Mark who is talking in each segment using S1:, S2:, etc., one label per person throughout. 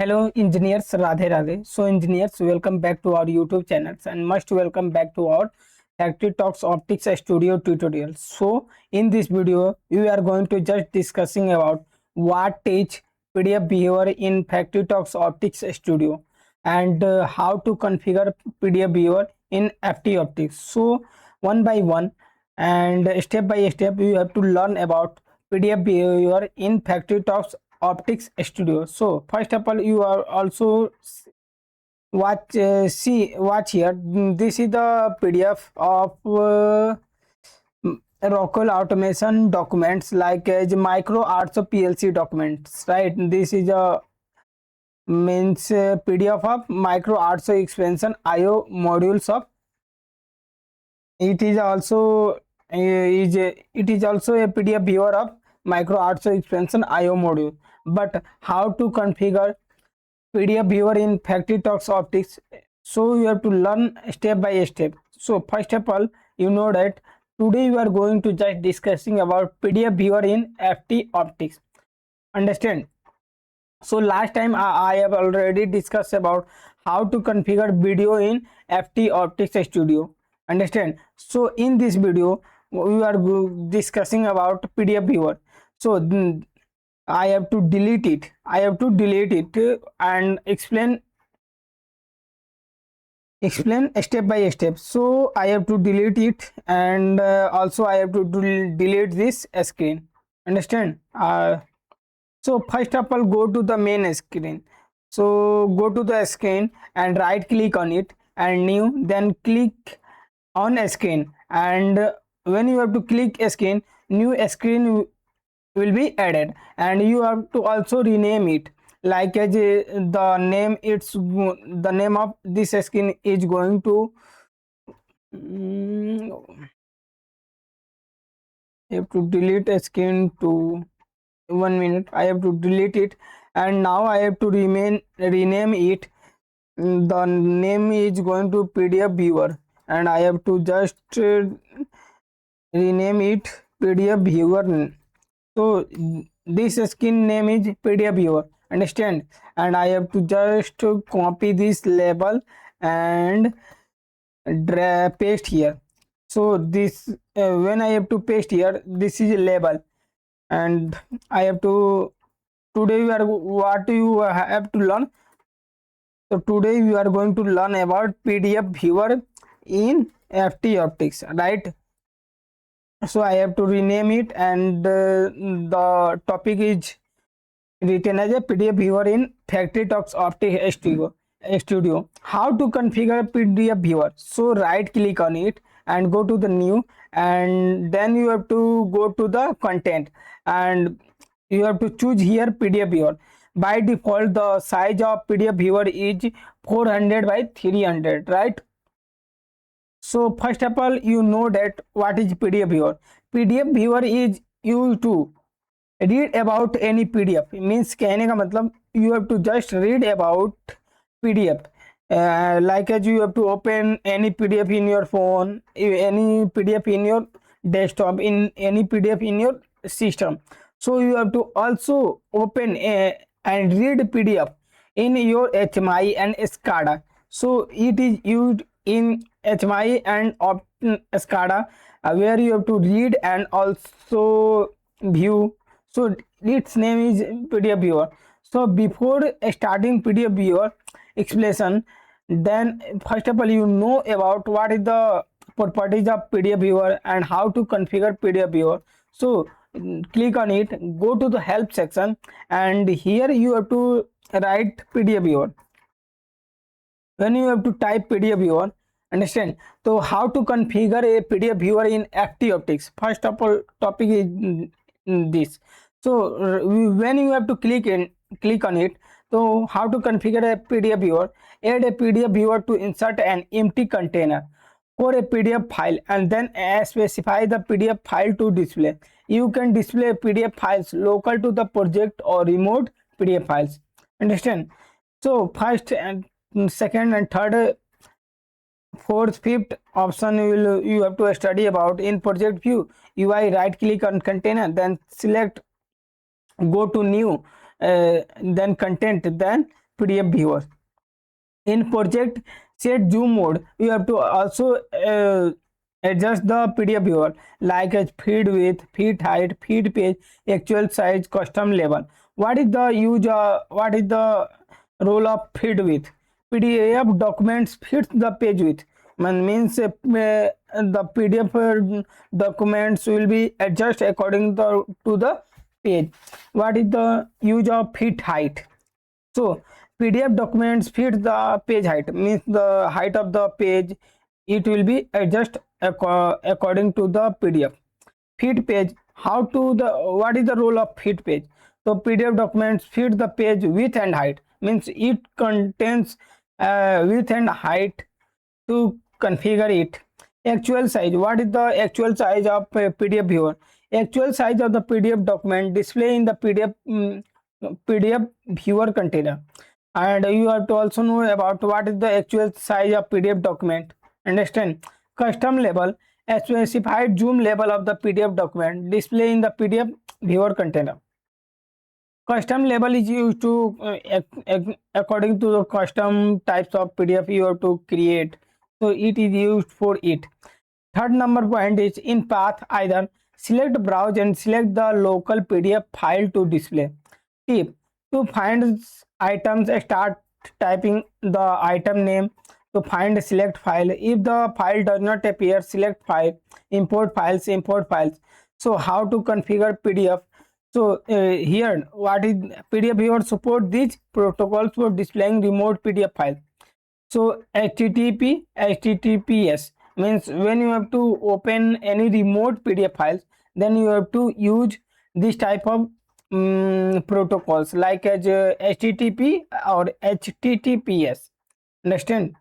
S1: Hello engineers, Radhe Radhe. So engineers, welcome back to our YouTube channels and must welcome back to our Factory Talks Optics Studio tutorial. So in this video, we are going to just discussing about what is PDF viewer in Factory Talks Optics Studio and how to configure PDF viewer in FT Optics. So one by one and step by step, you have to learn about PDF viewer in Factory Talks Optics Studio. So first of all, you are also watch here. This is the PDF of Rockwell Automation documents like as micro arts of PLC documents, right? This is a means PDF of micro arts expansion IO modules of. It is also it is also a PDF viewer of micro arts expansion IO module. But how to configure PDF viewer in Factory Talks Optics? So you have to learn step by step. So first of all, you know that today we are going to just discussing about PDF viewer in FT Optics. Understand? So last time I have already discussed about how to configure video in FT Optics Studio. Understand? So in this video we are discussing about PDF viewer. So I have to delete it. I have to delete it and explain step by step. So I have to delete it and also I have to delete this screen. Understand? So first of all, go to the main screen. So go to the screen and right click on it and new, then click on a screen, and when you have to click a screen, new screen will be added, and you have to also rename it like as the name. The name of this screen is going to you have to delete a screen to 1 minute. I have to delete it, and now I have to rename it. The name is going to PDF viewer, and I have to just rename it PDF viewer. So this skin name is PDF viewer. Understand? And I have to just copy this label and paste here. So this when I have to paste here, this is a label, and I have to today we are what you have to learn. So today we are going to learn about PDF viewer in FT Optics, right? So I have to rename it, and the topic is written as a PDF viewer in Factory Talks Optics Studio. How to configure PDF viewer? So right click on it and go to the new, and then you have to go to the content, and you have to choose here PDF viewer. By default, the size of PDF viewer is 400 by 300, right? So first of all, you know that what is PDF viewer. PDF viewer is used to read about any PDF. Means कहने का मतलब you have to just read about PDF. Like as you have to open any PDF in your phone, any PDF in your desktop, in any PDF in your system. So you have to also open and read PDF in your HMI and SCADA. So it is used in HMI and SCADA, where you have to read and also view. So its name is PDF viewer. So before starting PDF viewer explanation, then first of all you know about what is the properties of PDF viewer and how to configure PDF viewer. So click on it, go to the help section, and here you have to write PDF viewer. When you have to type PDF viewer, understand? So how to configure a PDF viewer in FT Optics? First of all, topic is this. So when you have to click on it, so how to configure a PDF viewer? Add a PDF viewer to insert an empty container for a PDF file, and then specify the PDF file to display. You can display PDF files local to the project or remote PDF files. Understand? So first and second and third, fourth, fifth option you have to study about. In project view UI, right click on container, then select, go to new, then content, then PDF viewer. In project set zoom mode, you have to also adjust the PDF viewer like as feed width, feed height, feed page, actual size, custom label. What is the role of feed width? PDF documents fits the page width. Means the PDF documents will be adjusted according to the page. What is the use of feed height? So PDF documents fit the page height, means the height of the page, it will be adjusted according to the PDF. Fit page, what is the role of fit page? So PDF documents fit the page width and height, means it contains width and height to configure it. Actual size, what is the actual size of PDF viewer? Actual size of the PDF document display in the PDF viewer container. And you have to also know about what is the actual size of PDF document. Understand? Custom label, a specified zoom level of the PDF document display in the PDF viewer container. Custom label is used to according to the custom types of PDF you have to create, so it is used for it. Third number point is in path, either select browse and select the local PDF file to display. Tip: to find items, start typing the item name. To find select file, if the file does not appear, select file, import files, import files. So how to configure PDF? So here, what is PDF viewer support these protocols for displaying remote PDF file. So HTTPS means when you have to open any remote PDF files, then you have to use this type of protocols like as HTTP or HTTPS. Understand?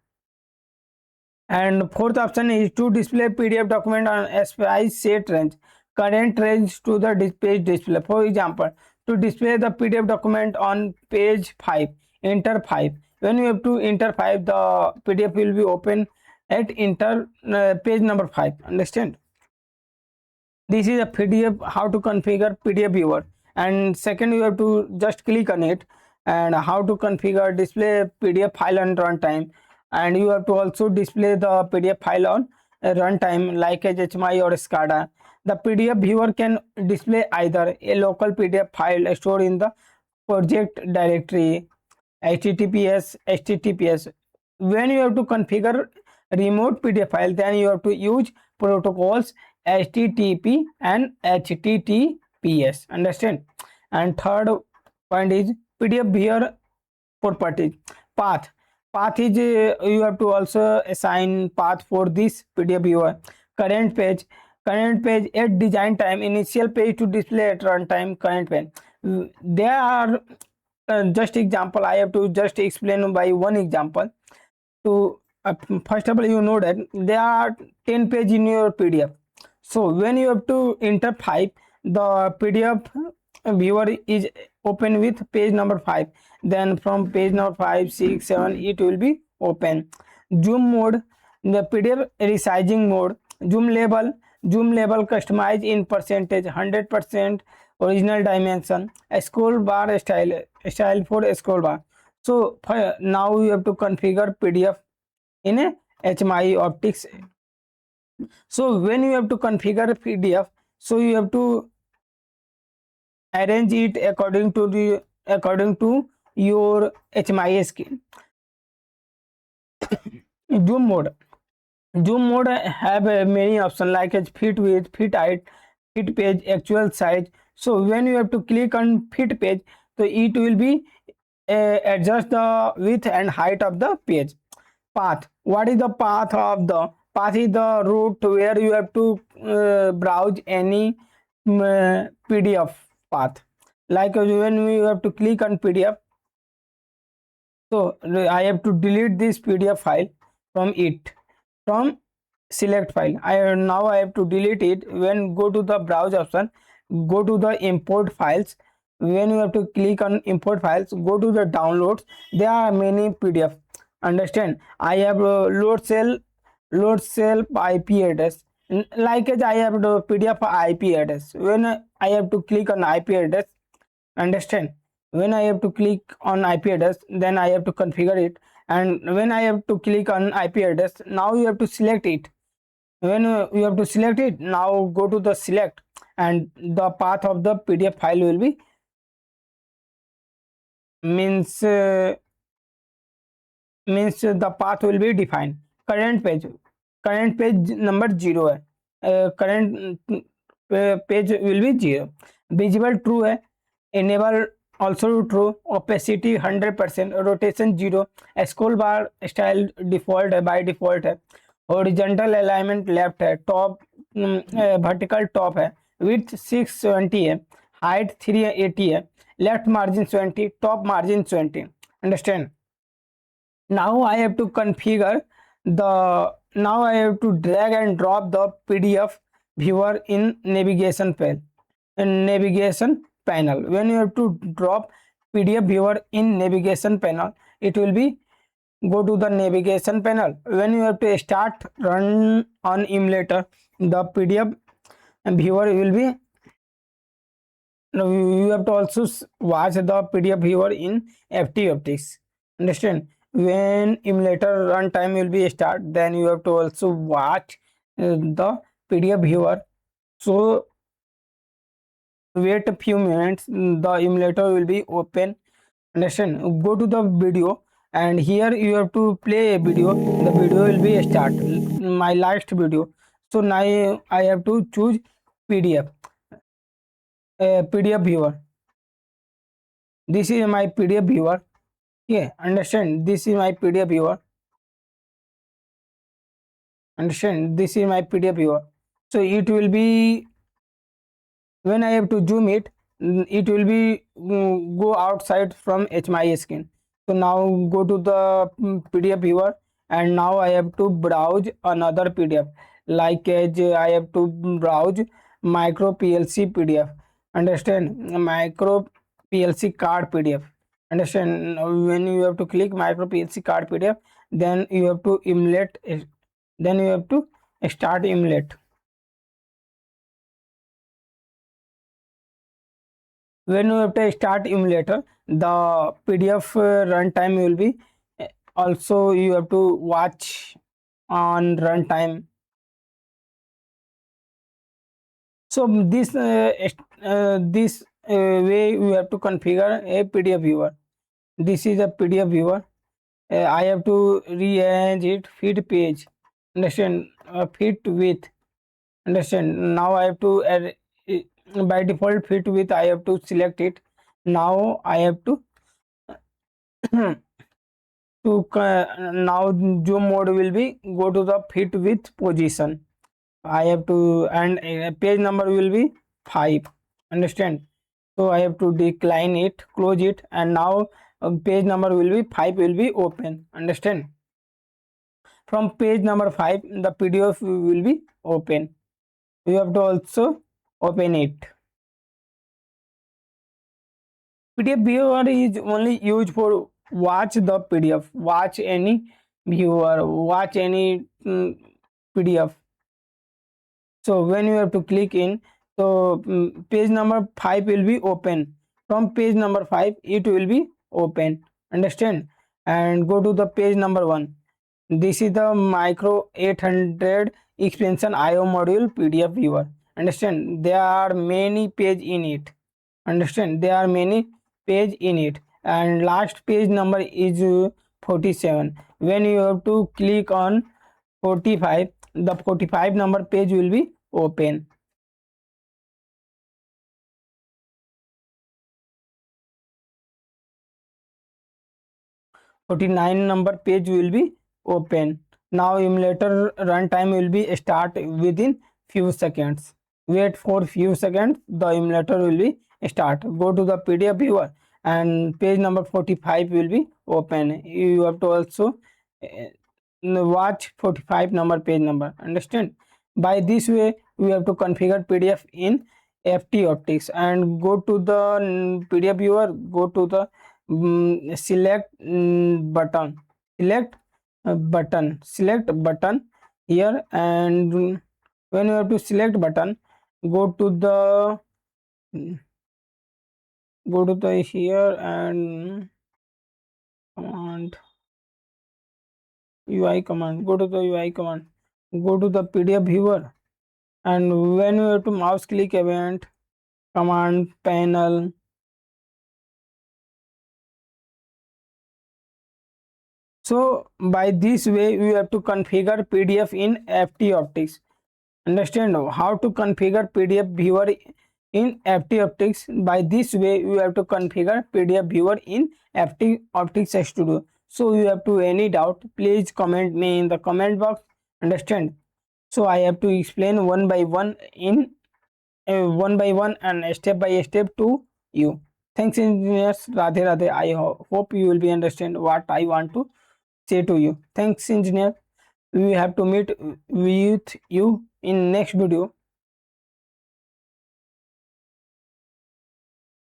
S1: And fourth option is to display PDF document on SPI set range, current range to the page display. For example, to display the PDF document on page 5, enter 5. When you have to enter 5, the PDF will be open at enter page number 5. Understand? This is a PDF, how to configure PDF viewer. And second, you have to just click on it, and how to configure display PDF file on runtime. And you have to also display the PDF file on runtime like as HMI or SCADA. The PDF viewer can display either a local PDF file stored in the project directory, HTTPS. When you have to configure remote PDF file, then you have to use protocols HTTP and HTTPS. Understand? And third point is PDF viewer properties. Path is you have to also assign path for this PDF viewer. Current page at design time, initial page to display at runtime, current page. There are just example, I have to just explain by one example. To first of all, you know that there are 10 page in your PDF. So when you have to enter 5, the PDF viewer is open with page number 5. Then from page number 5, 6, 7, it will be open. Zoom mode, the PDF resizing mode. Zoom label customized in percentage, 100% original dimension. A scroll bar style for scroll bar. So now you have to configure PDF in a HMI optics. So when you have to configure PDF, so you have to arrange it according to your HMI scheme. Zoom mode have many options like as fit width, fit height, fit page, actual size. So when you have to click on fit page, so it will be adjust the width and height of the page. Path, what is the path of the path? Is the route where you have to browse any PDF path. Like when we have to click on PDF, so I have to delete this PDF file from select file. I have to delete it. When go to the browse option, go to the import files. When you have to click on import files, go to the downloads. There are many PDF. Understand? I have load cell IP address. Like as I have the PDF IP address. When I have to click on IP address, understand? When I have to click on IP address, then I have to configure it. And when I have to click on IP address, now you have to select it. When you have to select it, now go to the select, and the path of the PDF file will be means the path will be defined. Current page number 0 है, current page will be 0. Visible true है, enable also true, opacity 100%, rotation 0, scroll bar style default है, by default है, horizontal alignment left है, top vertical top है, width 670 है, height 380 है, left margin 20, top margin 20. Understand? Now I have to configure the now I have to drag and drop the PDF viewer in navigation panel. When you have to drop PDF viewer in navigation panel, it will be go to the navigation panel. When you have to start run on emulator, the PDF viewer will be, you have to also watch the PDF viewer in FT Optics. Understand? When emulator runtime will be start, then you have to also watch the PDF viewer. So wait a few minutes, the emulator will be open. Understand? Go to the video, and here you have to play a video. The video will be start, my last video. So now I have to choose PDF, PDF viewer. This is my PDF viewer. Yeah, understand? This is my PDF viewer. Understand? This is my PDF viewer. So it will be, when I have to zoom it, it will be go outside from HMI skin. So now go to the PDF viewer, and now I have to browse another PDF. Like as I have to browse micro PLC PDF. Understand? Micro PLC card PDF. Understand? When you have to click micro PLC card PDF, then you have to emulate, then you have to start emulate. When you have to start emulator, the PDF runtime will be also, you have to watch on runtime. So this way you have to configure a PDF viewer. This is a PDF viewer. I have to rearrange it, fit page. Understand? Fit width. Understand? Now I have to by default fit width, I have to select it. Now I have to now zoom mode will be go to the fit width position. I have to, and page number will be 5. Understand? So I have to decline it, close it, and now page number will be 5 will be open. Understand? From page number 5, the PDF will be open. You have to also open it. PDF viewer is only used for watch the PDF, watch any viewer, watch any PDF. So when you have to click in, so page number 5 will be open. From page number 5, it will be open. Understand? And go to the page number 1. This is the micro 800 expansion IO module PDF viewer. Understand? There are many page in it. Understand? There are many page in it, and last page number is 47. When you have to click on 45, the 45 number page will be open. "49 number page will be open. Now emulator runtime will be start within few seconds. Wait for few seconds, the emulator will be start. Go to the PDF viewer, and page number 45 will be open. You have to also watch 45 number page number. Understand? By this way, we have to configure PDF in FT Optics, and go to the PDF viewer, go to the select button, select button here, and when you have to select button, go to the go to the here and command UI command, go to the UI command, go to the PDF viewer, and when you have to mouse click event command panel. So by this way you have to configure PDF in FT Optics. Understand how to configure PDF viewer in FT Optics. By this way you have to configure PDF viewer in FT Optics Studio. So you have to any doubt, please comment me in the comment box. Understand? So I have to explain one by one in one by one and step by step to you. Thanks engineers. Radhe Radhe. I hope you will be understand what I want to say to you. Thanks engineer. We have to meet with you in next video.